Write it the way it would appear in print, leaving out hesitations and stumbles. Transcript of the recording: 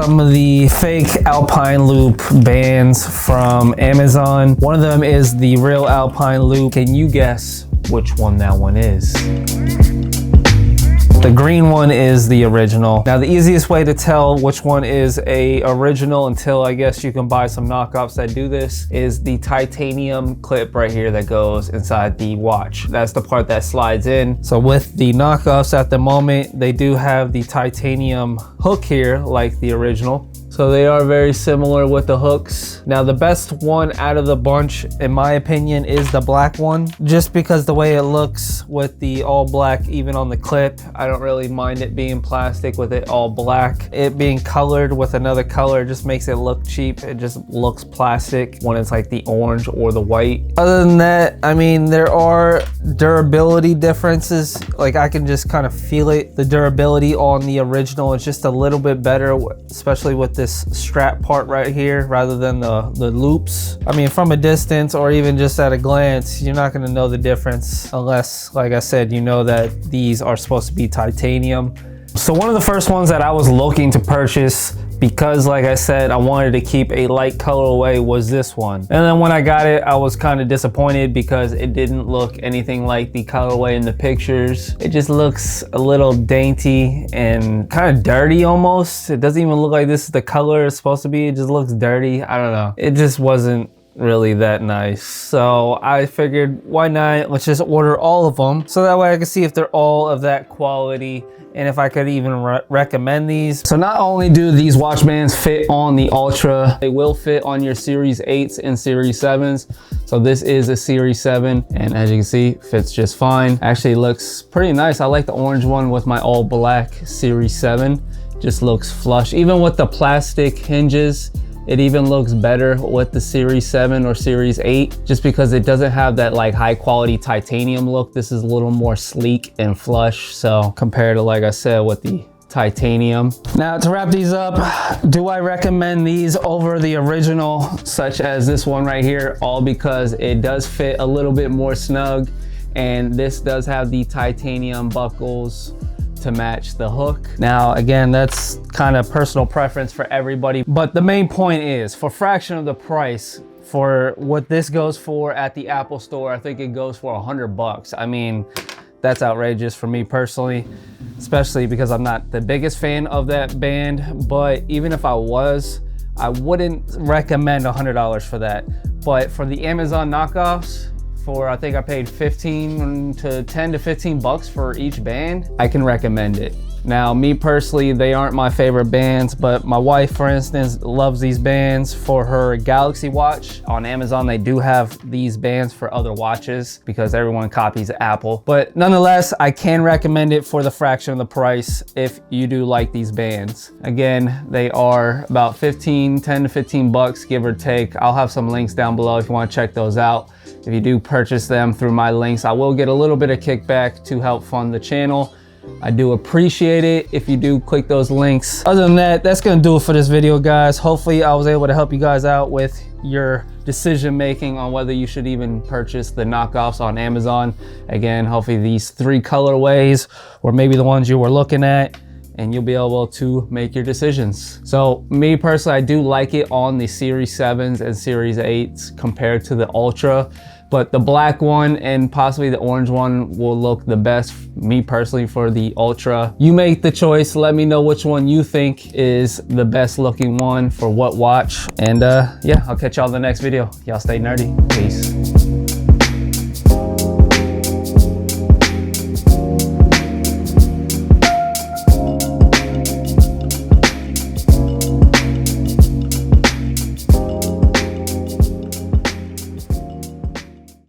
some of the fake Alpine loop bands from Amazon. One of them is the real Alpine loop. Can you guess which one that one is? The green one is the original. Now, the easiest way to tell which one is a original, until I guess you can buy some knockoffs that do this, is the titanium clip right here that goes inside the watch. That's the part that slides in. So with the knockoffs at the moment, they do have the titanium hook here like the original. So they are very similar with the hooks. Now, the best one out of the bunch, in my opinion, is the black one. Just because the way it looks with the all black, even on the clip, I don't really mind it being plastic with it all black. It being colored with another color just makes it look cheap. It just looks plastic when it's like the orange or the white. Other than that, I mean, there are durability differences. Like, I can just kind of feel it. The durability on the original is just a little bit better, especially with this strap part right here rather than the loops. I mean, from a distance or even just at a glance, you're not going to know the difference unless, like I said, you know that these are supposed to be titanium. So one of the first ones that I was looking to purchase, because like I said, I wanted to keep a light colorway, was this one. And then when I got it, I was kind of disappointed because it didn't look anything like the colorway in the pictures. It just looks a little dainty and kind of dirty almost. It doesn't even look like this is the color it's supposed to be. It just looks dirty. I don't know. It just wasn't really that nice. So I figured, why not? Let's just order all of them so that way I can see if they're all of that quality and if I could even recommend these. So not only do these watch bands fit on the Ultra, they will fit on your Series 8s and Series 7s. So this is a Series 7, and as you can see, fits just fine. Actually looks pretty nice. I like the orange one with my all black Series 7. Just looks flush. Even with the plastic hinges, it even looks better with the Series 7 or Series 8, just because it doesn't have that like high quality titanium look. This is a little more sleek and flush. So compared to, like I said, with the titanium. Now, to wrap these up, do I recommend these over the original, such as this one right here? All because it does fit a little bit more snug, and this does have the titanium buckles to match the hook. Now, again, that's kind of personal preference for everybody, but the main point is, for a fraction of the price for what this goes for at the Apple store, I think it goes for $100. I mean, that's outrageous for me personally, especially because I'm not the biggest fan of that band. But even if I was, I wouldn't recommend $100 for that. But for the Amazon knockoffs, I think I paid 10 to 15 bucks for each band, I can recommend it. Now, me personally, they aren't my favorite bands, but my wife, for instance, loves these bands for her Galaxy watch. On Amazon, they do have these bands for other watches because everyone copies Apple. But nonetheless, I can recommend it for the fraction of the price if you do like these bands. Again, they are about 10 to 15 bucks, give or take. I'll have some links down below if you want to check those out. If you do purchase them through my links, I will get a little bit of kickback to help fund the channel. I do appreciate it if you do click those links. Other than that, that's gonna do it for this video, guys. Hopefully I was able to help you guys out with your decision making on whether you should even purchase the knockoffs on Amazon. Again, hopefully these 3 colorways or maybe the ones you were looking at, and you'll be able to make your decisions. So me personally, I do like it on the Series 7s and Series 8s compared to the Ultra, but the black one and possibly the orange one will look the best, me personally, for the Ultra. You make the choice. Let me know which one you think is the best looking one for what watch. And yeah, I'll catch y'all in the next video. Y'all stay nerdy. Peace.